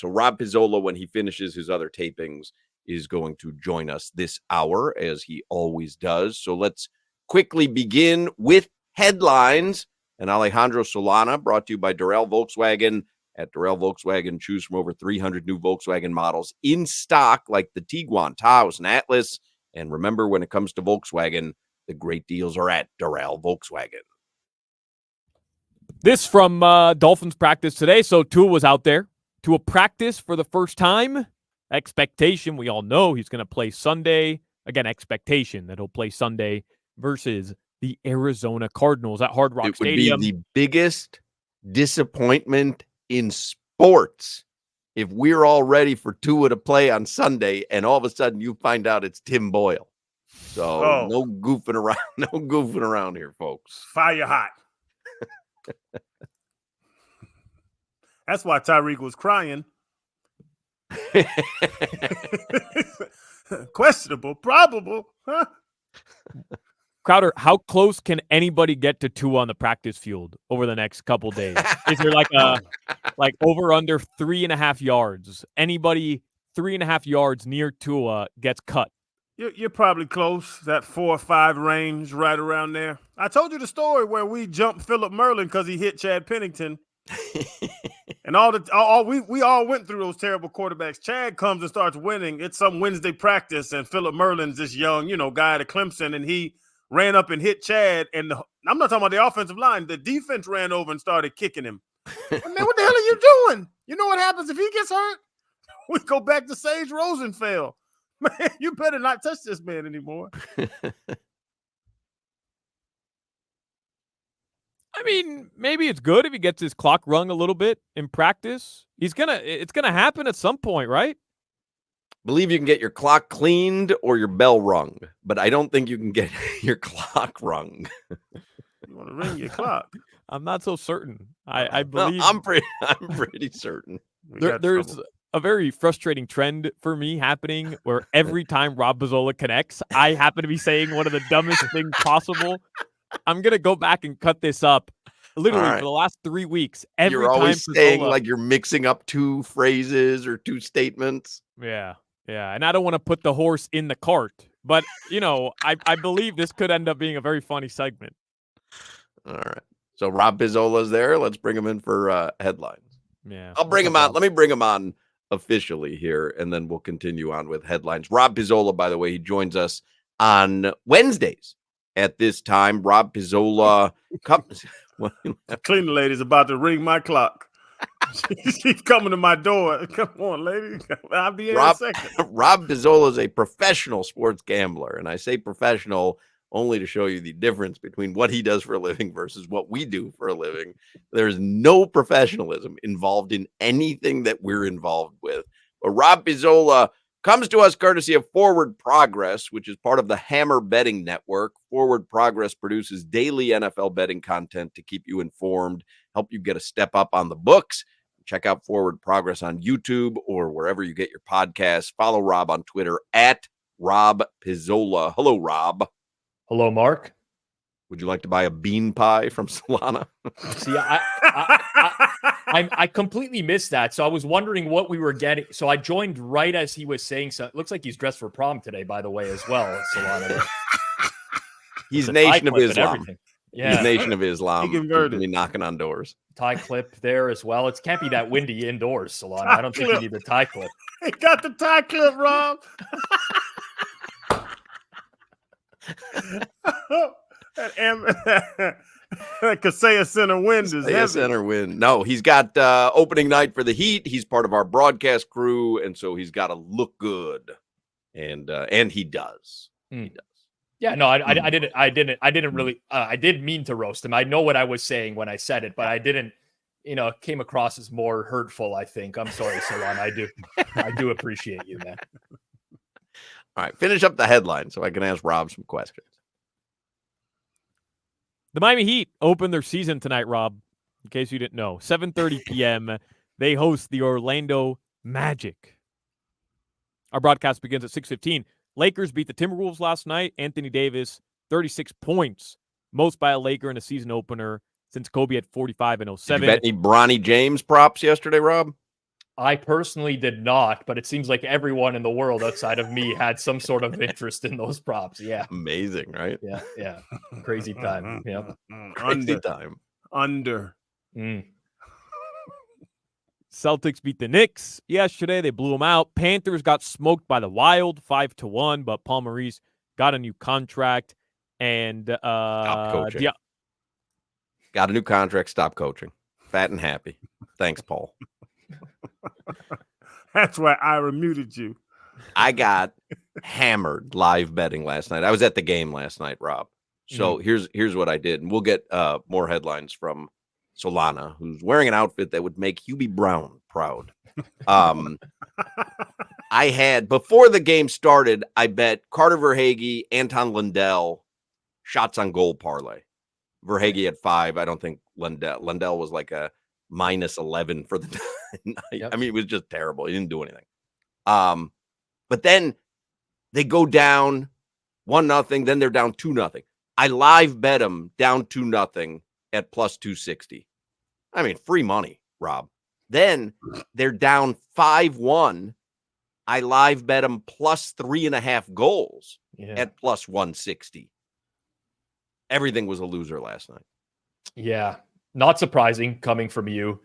So Rob Pizzola, when he finishes his other tapings, is going to join us this hour, as he always does. So let's quickly begin with headlines. And Alejandro Solana, brought to you by Durrell Volkswagen. At Durrell Volkswagen, choose from over 300 new Volkswagen models in stock, like the Tiguan, Taos, and Atlas. And remember, when it comes to Volkswagen, the great deals are at Durrell Volkswagen. This from Dolphins practice today. So Tua was out there to a practice for the first time. Expectation, we all know he's going to play Sunday. Again, expectation that he'll play Sunday versus the Arizona Cardinals at Hard Rock Stadium. It would be the biggest disappointment in sports if we're all ready for Tua to play on Sunday and all of a sudden you find out it's Tim Boyle. So no goofing around here, folks. Fire hot. That's why Tyreek was crying. Questionable, probable, huh? Crowder, how close can anybody get to Tua on the practice field over the next couple days? Is there like over under 3.5 yards? Anybody 3.5 yards near Tua gets cut. You're probably close, that 4 or 5 range, right around there. I told you the story where we jumped Philip Merlin because he hit Chad Pennington. And we all went through those terrible quarterbacks. Chad comes and starts winning. It's some Wednesday practice, and Philip Merlin's this young, guy at Clemson, and he ran up and hit Chad. And I'm not talking about the offensive line. The defense ran over and started kicking him. Man, what the hell are you doing? You know what happens if he gets hurt? We go back to Sage Rosenfeld. Man, you better not touch this man anymore. I mean, maybe it's good if he gets his clock rung a little bit in practice. It's gonna happen at some point, right? Believe you can get your clock cleaned or your bell rung, but I don't think you can get your clock rung. You want to ring your clock? I'm not so certain. I believe I'm pretty certain. There's a very frustrating trend for me happening where every time Rob Pizzola connects, I happen to be saying one of the dumbest things possible. I'm going to go back and cut this up. Literally, for the last 3 weeks, every you're always time saying like you're mixing up 2 phrases or 2 statements. Yeah. And I don't want to put the horse in the cart, but, I believe this could end up being a very funny segment. All right. So Rob Pizzola's there. Let's bring him in for headlines. Yeah. I'll bring him on. Let me bring him on officially here, and then we'll continue on with headlines. Rob Pizzola, by the way, he joins us on Wednesdays at this time. Rob Pizzola comes. Cleaning lady's about to ring my clock. She's coming to my door. Come on, lady. I'll be in a second. Rob Pizzola is a professional sports gambler, and I say professional only to show you the difference between what he does for a living versus what we do for a living. There's no professionalism involved in anything that we're involved with. But Rob Pizzola comes to us courtesy of Forward Progress, which is part of the Hammer Betting Network. Forward Progress produces daily NFL betting content to keep you informed, help you get a step up on the books. Check out Forward Progress on YouTube or wherever you get your podcasts. Follow Rob on Twitter at Rob Pizzola. Hello, Rob. Hello, Mark. Would you like to buy a bean pie from Solana? See, I completely missed that. So I was wondering what we were getting. So I joined right as he was saying so. It looks like he's dressed for prom today, by the way, as well. Solana. He's Nation of Islam. Yeah. He's Nation of Islam. He converted. He's knocking on doors. Tie clip there as well. It can't be that windy indoors, Solana. I don't think you need the tie clip. He got the tie clip, Rob. That Kaseya Center wind is heavy. Center wind. No, he's got opening night for the Heat. He's part of our broadcast crew, and so he's got to look good, and he does. He does. Yeah, no, I didn't really. I did mean to roast him. I know what I was saying when I said it, but I didn't. Came across as more hurtful. I think. I'm sorry, Solana. I do appreciate you, man. All right, finish up the headline so I can ask Rob some questions. The Miami Heat open their season tonight, Rob, in case you didn't know. 7:30 p.m., they host the Orlando Magic. Our broadcast begins at 6:15. Lakers beat the Timberwolves last night. Anthony Davis, 36 points, most by a Laker in a season opener since Kobe had 45 and 07. Did you bet any Bronny James props yesterday, Rob? I personally did not, but it seems like everyone in the world outside of me had some sort of interest in those props. Yeah. Amazing, right? Yeah. Yeah. Crazy time. Yeah. Crazy time. Under. Mm. Celtics beat the Knicks yesterday. They blew them out. Panthers got smoked by the Wild 5-1, but Paul Maurice got a new contract. And Stop coaching. Got a new contract. Stop coaching. Fat and happy. Thanks, Paul. That's why Ira muted you. I got hammered live betting last night. I was at the game last night, Rob. So here's what I did. And we'll get more headlines from Solana, who's wearing an outfit that would make Hubie Brown proud. I had, before the game started, I bet Carter Verhaeghe, Anton Lundell, shots on goal parlay. Verhaeghe at 5. I don't think Lundell was like a minus 11 for the night. Yep. I mean, it was just terrible. He didn't do anything. But then they go down 1-0. Then they're down 2-0. I live bet them down 2-0 at plus 260. I mean, free money, Rob. Then they're down 5-1. I live bet them plus 3.5 goals at plus 160. Everything was a loser last night. Yeah, not surprising coming from you.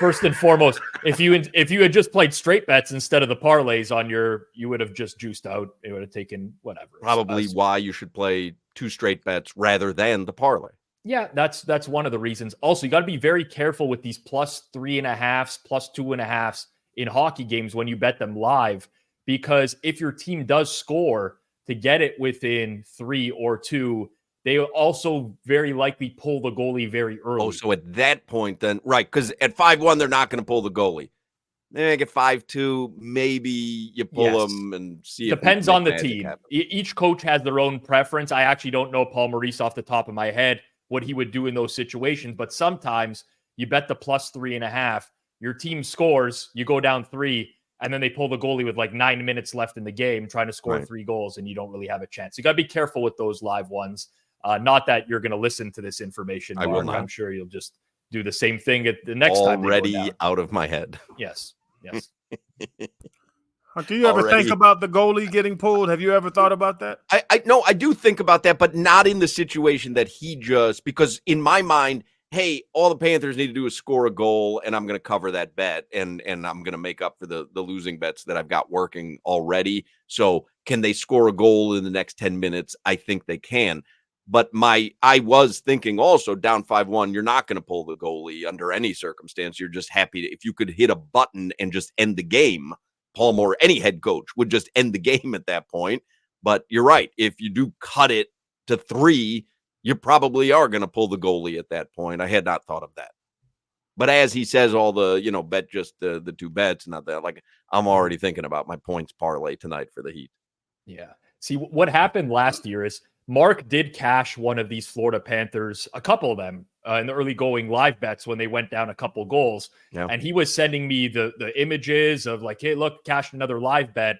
First and foremost, if you had just played straight bets instead of the parlays on you would have just juiced out. It would have taken whatever. Probably why you should play 2 straight bets rather than the parlay. Yeah, that's one of the reasons. Also, you got to be very careful with these plus 3.5s, plus 2.5s in hockey games when you bet them live, because if your team does score to get it within 3 or 2, they also very likely pull the goalie very early. Oh, so at that point then, right, because at 5-1, they're not going to pull the goalie. They make it 5-2, maybe you pull them and see. Depends on the team. Each coach has their own preference. I actually don't know Paul Maurice off the top of my head what he would do in those situations, but sometimes you bet the plus 3.5, your team scores, you go down 3, and then they pull the goalie with like 9 minutes left in the game trying to score 3 goals, and you don't really have a chance. You got to be careful with those live ones. Not that you're going to listen to this information, Mark. I will not. I'm sure you'll just do the same thing at the next time. Already out of my head. Yes. Do you ever think about the goalie getting pulled? Have you ever thought about that? I do think about that, but not in the situation that he just, because in my mind, hey, all the Panthers need to do is score a goal, and I'm going to cover that bet, and I'm going to make up for the losing bets that I've got working already. So can they score a goal in the next 10 minutes? I think they can. But I was thinking also down 5-1, you're not going to pull the goalie under any circumstance. You're just happy if you could hit a button and just end the game. Paul Moore, any head coach, would just end the game at that point. But you're right. If you do cut it to 3, you probably are going to pull the goalie at that point. I had not thought of that. But as he says, all the, bet just the 2 bets, not that. Like, I'm already thinking about my points parlay tonight for the Heat. Yeah. See, what happened last year is Mark did cash one of these Florida Panthers, a couple of them, in the early going live bets when they went down a couple goals. Yeah. And he was sending me the images of like, hey, look, cashed another live bet.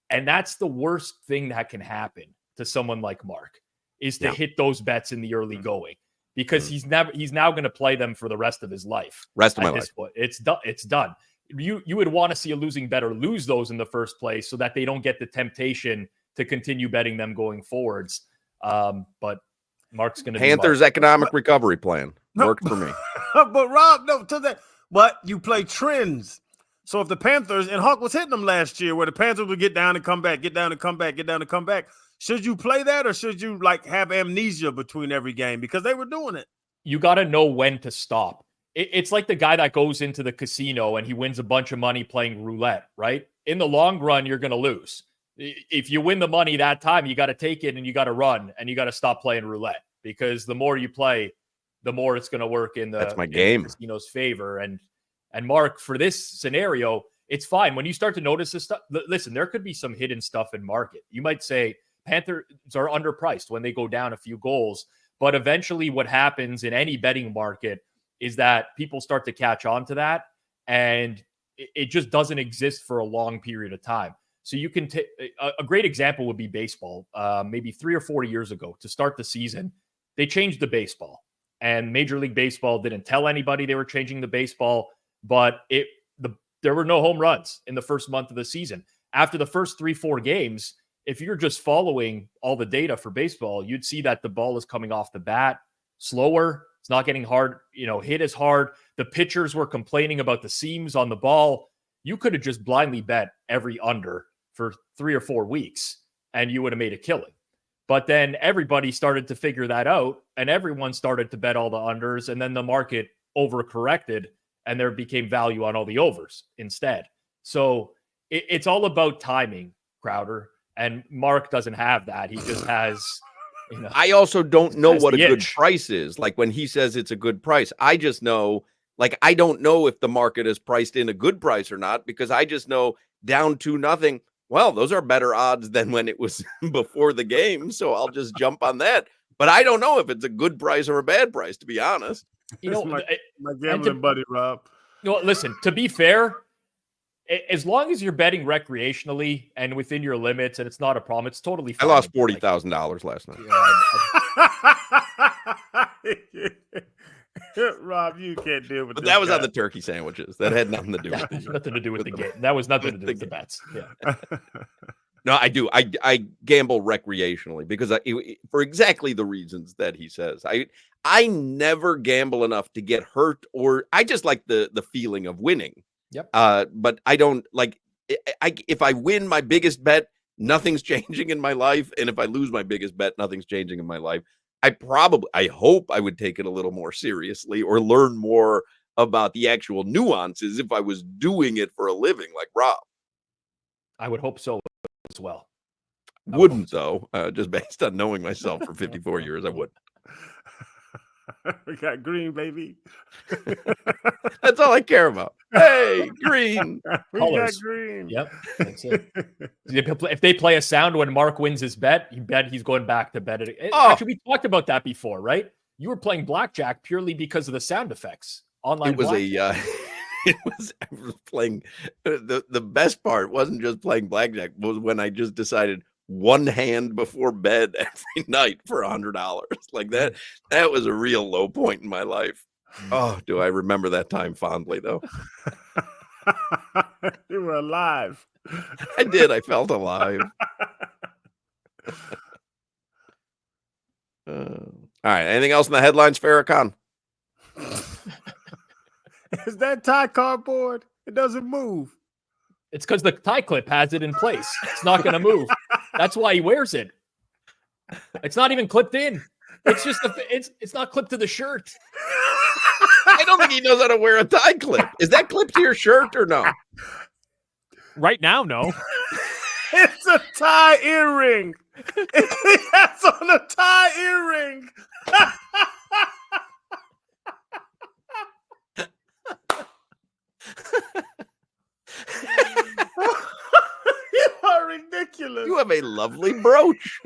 And that's the worst thing that can happen to someone like Mark, is to hit those bets in the early going, because he's now going to play them for the rest of his life. Rest of my life. It's done. It's done. You would want to see a losing bet or lose those in the first place so that they don't get the temptation to continue betting them going forwards. But Mark's going to Panthers economic recovery plan worked for me. But Rob, but you play trends. So if the Panthers, and Hawk was hitting them last year, where the Panthers would get down and come back, get down and come back, get down and come back. Should you play that, or should you like have amnesia between every game, because they were doing it? You got to know when to stop. It's like the guy that goes into the casino and he wins a bunch of money playing roulette, right? In the long run, you're going to lose. If you win the money that time, you got to take it and you got to run and you got to stop playing roulette, because the more you play, the more it's going to work in the casino's favor. And Mark, for this scenario, it's fine. When you start to notice this stuff, listen, there could be some hidden stuff in market. You might say Panthers are underpriced when they go down a few goals, but eventually what happens in any betting market is that people start to catch on to that, and it just doesn't exist for a long period of time. So you can take a great example would be baseball. Maybe 3 or 4 years ago, to start the season, they changed the baseball, and Major League Baseball didn't tell anybody they were changing the baseball, but the there were no home runs in the first month of the season. After the first 3-4 games, if you're just following all the data for baseball, you'd see that the ball is coming off the bat slower. It's not getting hard, hit as hard. The pitchers were complaining about the seams on the ball. You could have just blindly bet every under for 3 or 4 weeks and you would have made a killing. But then everybody started to figure that out and everyone started to bet all the unders, and then the market overcorrected and there became value on all the overs instead. So it's all about timing, Crowder, and Mark doesn't have that. He just has... I also don't know what a good itch. price is. Like when he says it's a good price, I just know, like, I don't know if the market is priced in a good price or not, because I just know down 2-0. Well, those are better odds than when it was before the game. So I'll just jump on that. But I don't know if it's a good price or a bad price, to be honest. My gambling buddy, Rob. Listen, to be fair, as long as you're betting recreationally and within your limits and it's not a problem, it's totally fine. I lost $40,000 last night. Rob, you can't deal with But this that was guy. on the turkey sandwiches. That had nothing to do with it. Nothing to do with the game. That was nothing to do with the bets. Yeah. No, I do. I gamble recreationally because for exactly the reasons that he says. I never gamble enough to get hurt, or I just like the feeling of winning. Yep. But I don't like. If I win my biggest bet, nothing's changing in my life, and if I lose my biggest bet, nothing's changing in my life. I hope I would take it a little more seriously or learn more about the actual nuances if I was doing it for a living, like Rob. I would hope so as well. Wouldn't though, just based on knowing myself for 54 years, I would. We got green, baby. That's all I care about. Hey, green. We Colors. got green. Yep. That's it. If they play a sound when Mark wins his bet, you bet he's going back to bet it. Oh. Actually, we talked about that before, right? You were playing blackjack purely because of the sound effects. Online It was blackjack. I was playing. The best part wasn't just playing blackjack, was when I just decided one hand before bed every night for $100. Like that was a real low point in my life. Oh, do I remember that time fondly though? You were alive. I did. I felt alive. All right. Anything else in the headlines, Farrakhan? Is that tie cardboard? It doesn't move. It's because the tie clip has it in place. It's not going to move. That's why he wears it. It's not even clipped in. It's just it's not clipped to the shirt. I don't think he knows how to wear a tie clip. Is that clipped to your shirt or no? Right now, no. It's a tie earring. That's on a tie earring. You are ridiculous. You have a lovely brooch.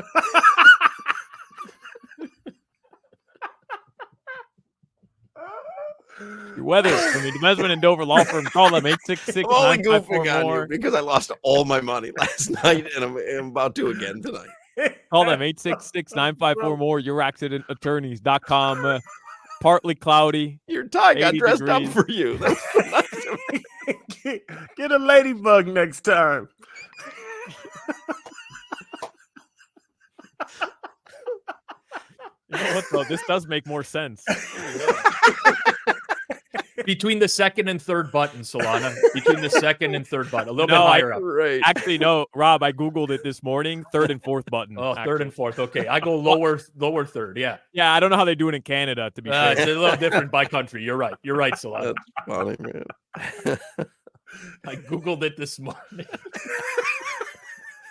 Your weather. I mean, Demesman and Dover Law Firm. Call them 866 I'm only goofing 954 on you more. because I lost all my money last night, and I'm about to again tonight. Call them 866-954 more. YourAccidentAttorneys.com. Partly cloudy. Your tie got 80 dressed degrees. up for you. That's nice of me. Get a ladybug next time. You know what, though? This does make more sense. Between the second and third button, Solana. Between the second and third button. A little No, bit higher up. Right. Actually, no, Rob, I Googled it this morning. Third and fourth button. Oh, actually. third and fourth. Okay. I go lower third. Yeah. Yeah, I don't know how they do it in Canada, to be fair. It's a little different by country. You're right. You're right, Solana. That's funny, man. I Googled it this morning.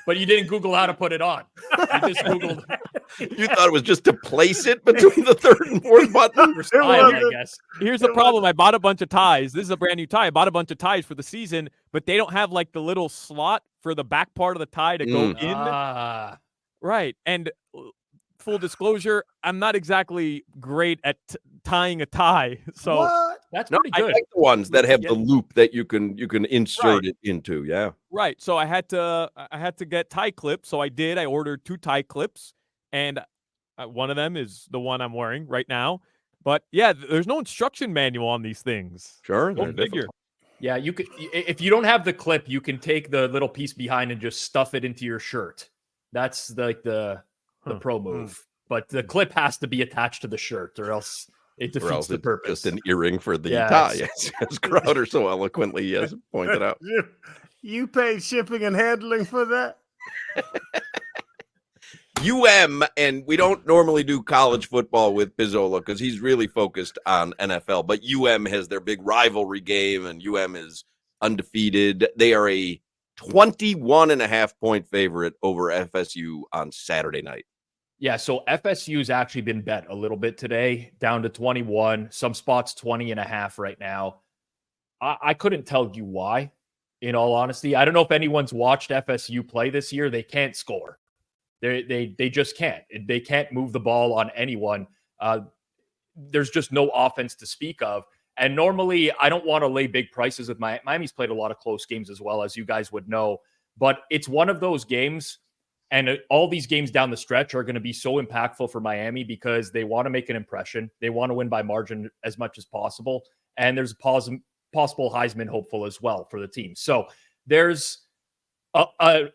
But you didn't Google how to put it on. You just Googled You thought it was just to place it between the third and fourth button? for style, I guess. Here's the problem. I bought a bunch of ties. This is a brand new tie. I bought a bunch of ties for the season, but they don't have like the little slot for the back part of the tie to go in. Ah. Right. And full disclosure, I'm not exactly great at tying a tie. So What? That's No, pretty I good. like the ones that have Yeah. the loop that you can insert it into. Yeah. right. So I had to get tie clips. So I did. I ordered 2 tie clips, and one of them is the one I'm wearing right now. But yeah, there's no instruction manual on these things. Sure. Go they're figure. difficult. Yeah, you could, if you don't have the clip, you can take the little piece behind and just stuff it into your shirt. That's like the pro move. But the clip has to be attached to the shirt, or else it Or defeats else the it's purpose. just an earring for the Yeah, tie, as Crowder so eloquently has pointed out. You paid shipping and handling for that? And we don't normally do college football with Pizzola because he's really focused on NFL, but has their big rivalry game, and is undefeated. They are a 21.5-point favorite over FSU on Saturday night. Yeah, so FSU's actually been bet a little bit today, down to 21, some spots 20.5 right now. I couldn't tell you why, in all honesty. I don't know if anyone's watched FSU play this year. They can't score. They just can't. They can't move the ball on anyone. There's just no offense to speak of. And normally, I don't want to lay big prices with Miami's played a lot of close games as well, as you guys would know. But it's one of those games, and all these games down the stretch are going to be so impactful for Miami because they want to make an impression. They want to win by margin as much as possible. And there's a possible Heisman hopeful as well for the team. So there's a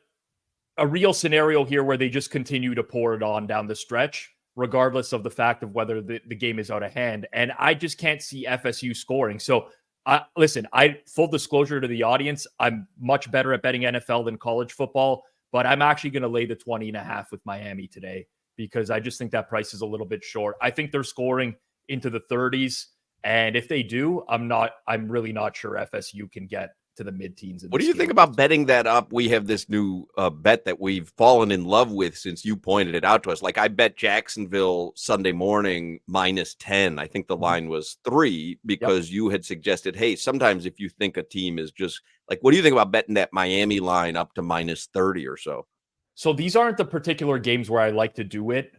real scenario here where they just continue to pour it on down the stretch, regardless of the fact of whether the game is out of hand. And I just can't see FSU scoring. So listen, full disclosure to the audience, I'm much better at betting NFL than college football, but I'm actually going to lay the 20.5 with Miami today because I just think that price is a little bit short. I think they're scoring into the 30s. And if they do, I'm really not sure FSU can get to the mid-teens. What do you think about betting that up? We have this new bet that we've fallen in love with since you pointed it out to us. Like I bet Jacksonville Sunday morning -10. I think the line was 3 because you had suggested, hey, sometimes if you think a team is just like, what do you think about betting that Miami line up to -30 or so? So these aren't the particular games where I like to do it.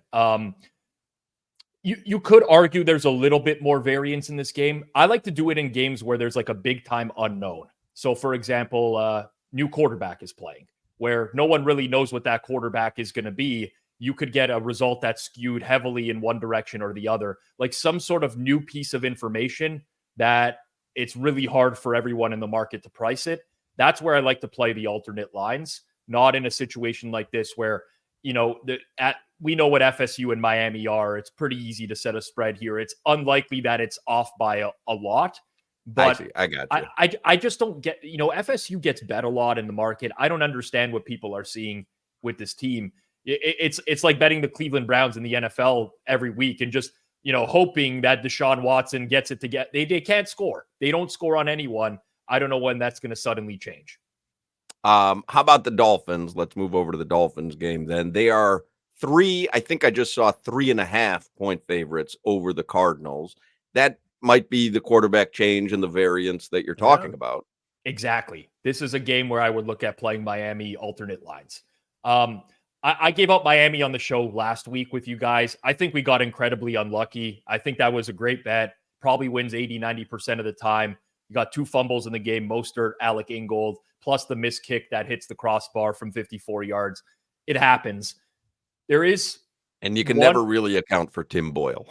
You could argue there's a little bit more variance in this game. I like to do it in games where there's like a big time unknown. So, for example, new quarterback is playing, where no one really knows what that quarterback is going to be. You could get a result that's skewed heavily in one direction or the other, like some sort of new piece of information that it's really hard for everyone in the market to price it. That's where I like to play the alternate lines, not in a situation like this where, we know what FSU and Miami are. It's pretty easy to set a spread here. It's unlikely that it's off by a lot. But I got you. I just don't get, FSU gets bet a lot in the market. I don't understand what people are seeing with this team. It's like betting the Cleveland Browns in the NFL every week and just, hoping that Deshaun Watson gets it to they can't score. They don't score on anyone. I don't know when that's going to suddenly change. How about the Dolphins? Let's move over to the Dolphins game then. They are 3. I think I just saw 3.5-point favorites over the Cardinals. That might be the quarterback change and the variance that you're talking about. Exactly. This is a game where I would look at playing Miami alternate lines. I gave out Miami on the show last week with you guys. I think we got incredibly unlucky. I think that was a great bet. Probably wins 80-90% of the time. You got 2 fumbles in the game, Mostert, Alec Ingold, plus the missed kick that hits the crossbar from 54 yards. It happens. And you can never really account for Tim Boyle.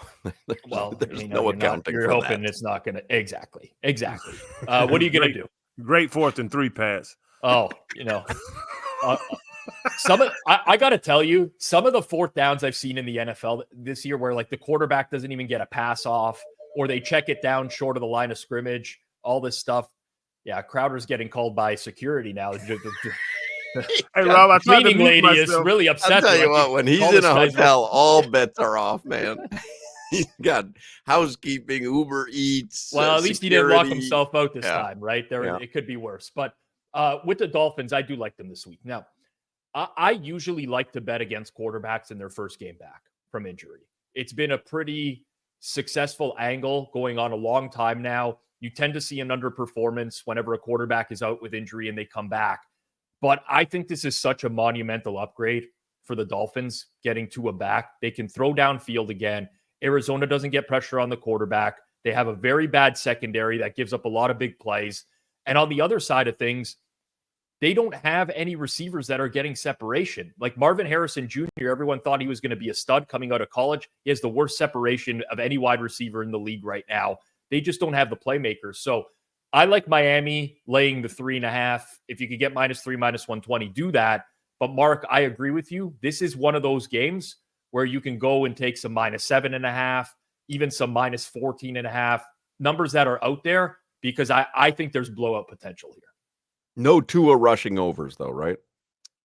Well, there's no accounting you're for hoping that. It's not going to. Exactly. What are you going to do? Great 4th and 3 pass. Oh, I got to tell you, some of the 4th downs I've seen in the NFL this year where like the quarterback doesn't even get a pass off or they check it down short of the line of scrimmage, all this stuff. Yeah, Crowder's getting called by security now. Hey, Rob, I tried to Cleaning mute lady is myself. really upset. I'll tell you what, when he's in a hotel, all bets are off, man. He's got housekeeping, Uber Eats. Well, at least security. he didn't lock himself out this time, right? It could be worse. But with the Dolphins, I do like them this week. Now, I usually like to bet against quarterbacks in their first game back from injury. It's been a pretty successful angle going on a long time now. You tend to see an underperformance whenever a quarterback is out with injury and they come back. But I think this is such a monumental upgrade for the Dolphins getting Tua back. They can throw downfield again. Arizona doesn't get pressure on the quarterback. They have a very bad secondary that gives up a lot of big plays. And on the other side of things, they don't have any receivers that are getting separation. Like Marvin Harrison Jr., everyone thought he was going to be a stud coming out of college. He has the worst separation of any wide receiver in the league right now. They just don't have the playmakers. So I like Miami laying the 3.5. If you could get -3, -120, do that. But Mark, I agree with you. This is one of those games where you can go and take some -7.5, even some -14.5 numbers that are out there, because I think there's blowout potential here. No Tua rushing overs, though, right?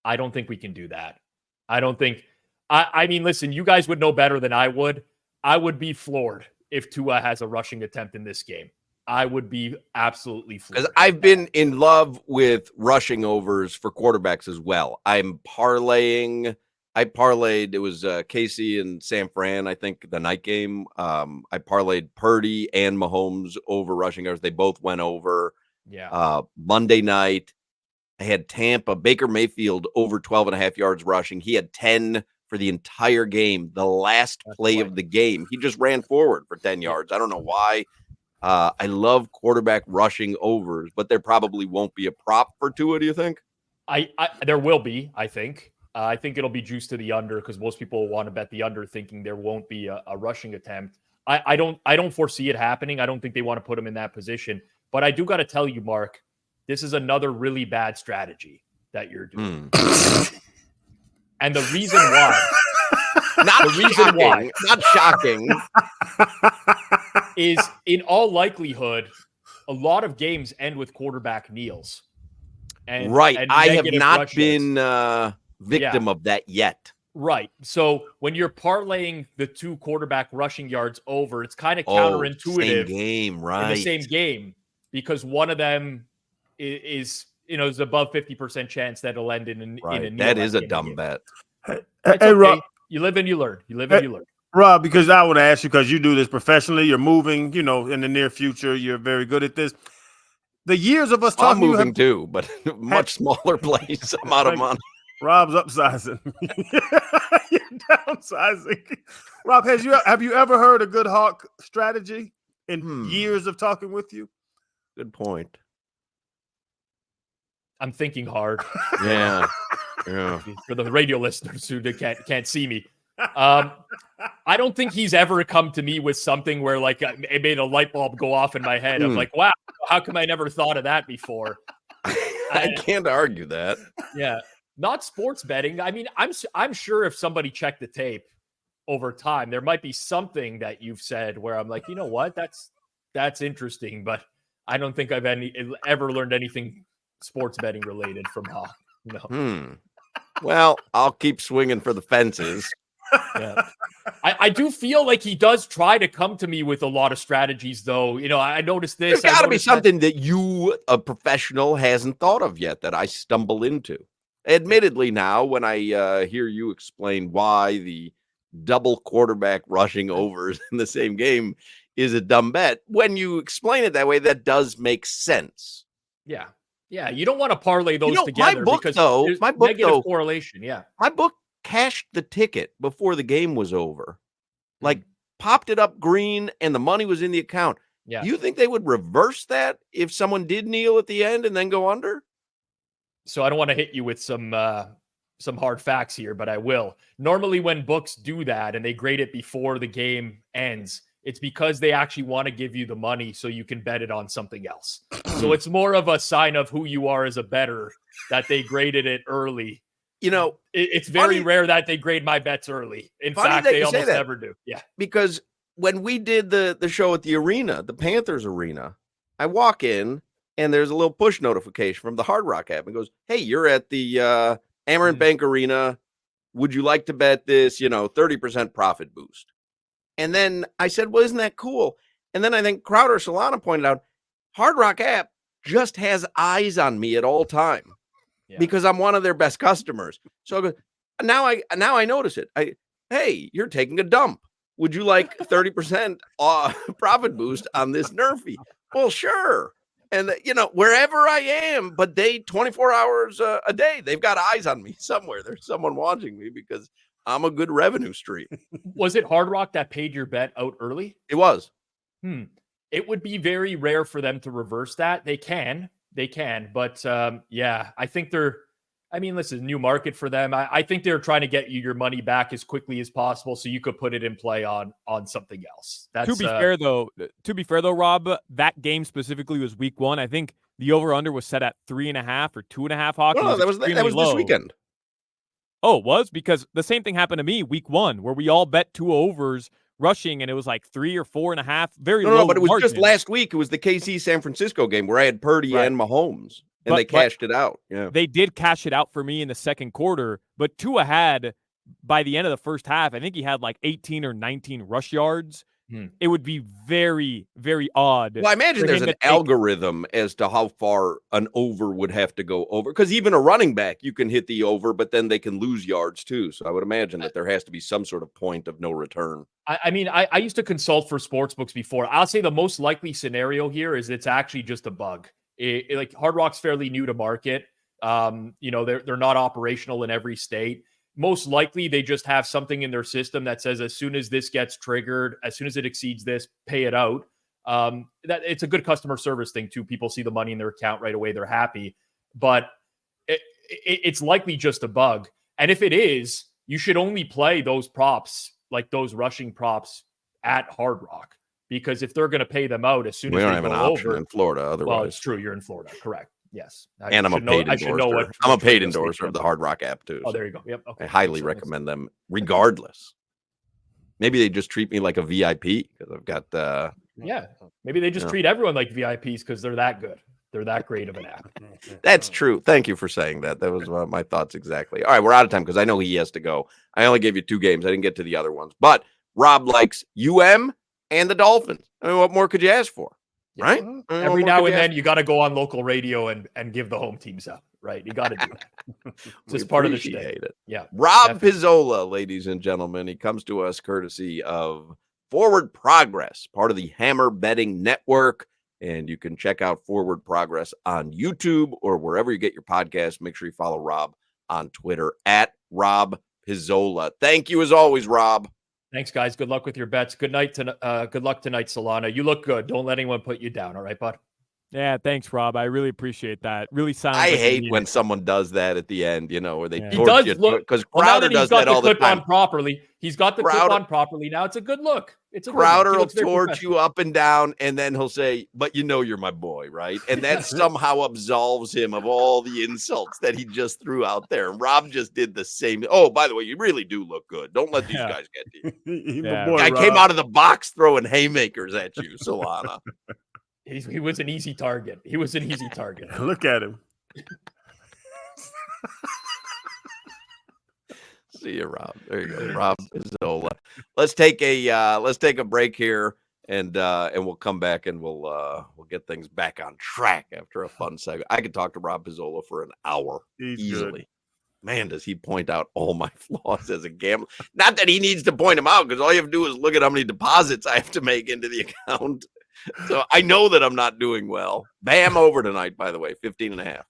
I don't think we can do that. I don't think. I mean, listen, you guys would know better than I would. I would be floored if Tua has a rushing attempt in this game. I would be absolutely floored. Because I've been in love with rushing overs for quarterbacks as well. I'm parlaying. I parlayed. It was Casey and San Fran, I think, the night game. I parlayed Purdy and Mahomes over rushing overs. They both went over. Yeah. Monday night, I had Tampa, Baker Mayfield over 12.5 yards rushing. He had 10 for the entire game. The last play of the game, he just ran forward for 10 yards. I don't know why. I love quarterback rushing overs, but there probably won't be a prop for Tua, do you think? There will be, I think. I think it'll be juiced to the under because most people will want to bet the under thinking there won't be a rushing attempt. I don't foresee it happening. I don't think they want to put him in that position. But I do got to tell you, Mark, this is another really bad strategy that you're doing. And the reason why, Not shocking, is in all likelihood, a lot of games end with quarterback kneels. And, right. and I have negative not rushes. been victim of that yet. Right. So when you're parlaying the two quarterback rushing yards over, it's kind of counterintuitive. Same game, right? In the same game, because one of them is above 50% chance that it'll end in a kneel. That is a dumb bet. Hey, okay. Rob. You live and you learn. You live and you learn. Rob, because I want to ask you, because you do this professionally, you're moving, in the near future, you're very good at this. The years of us talking, I'm moving too, but much smaller place. I'm out of money. Rob's upsizing. You're downsizing. Rob, have you ever heard a good hawk strategy in years of talking with you? Good point. I'm thinking hard. Yeah. For the radio listeners who can't see me. I don't think he's ever come to me with something where like it made a light bulb go off in my head of like, wow, how come I never thought of that before? I can't argue that. Yeah. Not sports betting. I mean, I'm sure if somebody checked the tape over time, there might be something that you've said where I'm like, you know what? That's interesting, but I don't think I've ever learned anything sports betting related from Hawk. No. Well, I'll keep swinging for the fences. Yeah. I do feel like he does try to come to me with a lot of strategies, though. I noticed this. There's got to be something that you, a professional, hasn't thought of yet that I stumble into. Admittedly, now when I hear you explain why the double quarterback rushing overs in the same game is a dumb bet, when you explain it that way, that does make sense. Yeah. Yeah, you don't want to parlay those together because there's negative correlation. Yeah. My book cashed the ticket before the game was over. Like popped it up green and the money was in the account. Yeah. Do you think they would reverse that if someone did kneel at the end and then go under? So I don't want to hit you with some hard facts here, but I will. Normally when books do that and they grade it before the game ends, it's because they actually want to give you the money so you can bet it on something else. So it's more of a sign of who you are as a bettor that they graded it early. It's very rare that they grade my bets early. In fact, they almost never do. Yeah. Because when we did the show at the arena, the Panthers arena, I walk in and there's a little push notification from the Hard Rock app. It goes, hey, you're at the Amerant Bank Arena. Would you like to bet this, 30% profit boost? And then I said, well, isn't that cool? And then I think Crowder Solana pointed out, Hard Rock app just has eyes on me at all time because I'm one of their best customers. So I go, now I notice it. Hey, you're taking a dump. Would you like 30% profit boost on this Nerfy? Well, sure. And, wherever I am, but 24 hours a day, they've got eyes on me somewhere. There's someone watching me because I'm a good revenue stream. Was it Hard Rock that paid your bet out early? It was. It would be very rare for them to reverse that. They can, but I think I mean, listen, new market for them. I think they're trying to get you your money back as quickly as possible so you could put it in play on something else. That's to be fair though, Rob, that game specifically was week 1. I think the over/under was set at 3.5 or 2.5. Hockey. No, that was this weekend. Oh, it was? Because the same thing happened to me week 1, where we all bet 2 overs rushing, and it was like 3 or 4.5. Very low. No, but it was margin. just last week. It was the KC San Francisco game where I had Purdy and Mahomes, and they cashed it out. Yeah, they did cash it out for me in the second quarter, but Tua had, by the end of the first half, I think he had like 18 or 19 rush yards. It would be very, very odd. Well, I imagine there's an algorithm as to how far an over would have to go over, because even a running back, you can hit the over, but then they can lose yards too. So I would imagine that there has to be some sort of point of no return. I mean, I used to consult for sports books before. I'll say the most likely scenario here is it's actually just a bug. Like Hard Rock's fairly new to market. They're not operational in every state. Most likely, they just have something in their system that says as soon as this gets triggered, as soon as it exceeds this, pay it out. That it's a good customer service thing too. People see the money in their account right away; they're happy. But it's likely just a bug. And if it is, you should only play those props, like those rushing props, at Hard Rock, because if they're going to pay them out as soon as we don't they have go an option over, in Florida. Otherwise, well, it's true. You're in Florida, correct? Yes. And I'm a paid endorser. I'm a paid endorser of the Hard Rock app too. Oh, there you go. Yep. Okay. I highly recommend them, regardless. Maybe they just treat me like a VIP because I've got. Yeah. Maybe they just treat everyone like VIPs because they're that good. They're that great of an app. That's true. Thank you for saying that. That was my thoughts exactly. All right, we're out of time because I know he has to go. I only gave you 2 games. I didn't get to the other ones, but Rob likes UM and the Dolphins. I mean, what more could you ask for? Right? Every now and then you got to go on local radio and give the home teams up, right? You got to do that. It's just part of the shtick. Yeah. Rob Pizzola, ladies and gentlemen. He comes to us courtesy of Forward Progress, part of the Hammer Betting Network. And you can check out Forward Progress on YouTube or wherever you get your podcast. Make sure you follow Rob on Twitter at Rob Pizzola. Thank you as always, Rob. Thanks, guys. Good luck with your bets. Good luck tonight, Solana. You look good. Don't let anyone put you down. All right, bud? Yeah, thanks, Rob. I really appreciate that. Really sounds. I hate when someone does that at the end, where they torch you, because Crowder does that all the time. He's got the clip on properly. Now it's a good look. Crowder will torch you up and down, and then he'll say, "But you're my boy, right?" And that somehow absolves him of all the insults that he just threw out there. And Rob just did the same. Oh, by the way, you really do look good. Don't let these guys get you. I came out of the box throwing haymakers at you, Solana. He was an easy target. Look at him. See you, Rob. There you go, Rob Pizzola. Let's take a break here, and we'll come back and we'll get things back on track after a fun segment. I could talk to Rob Pizzola for an hour easily. Good. Man, does he point out all my flaws as a gambler? Not that he needs to point them out, because all you have to do is look at how many deposits I have to make into the account. So I know that I'm not doing well. Bam over tonight, by the way, 15.5.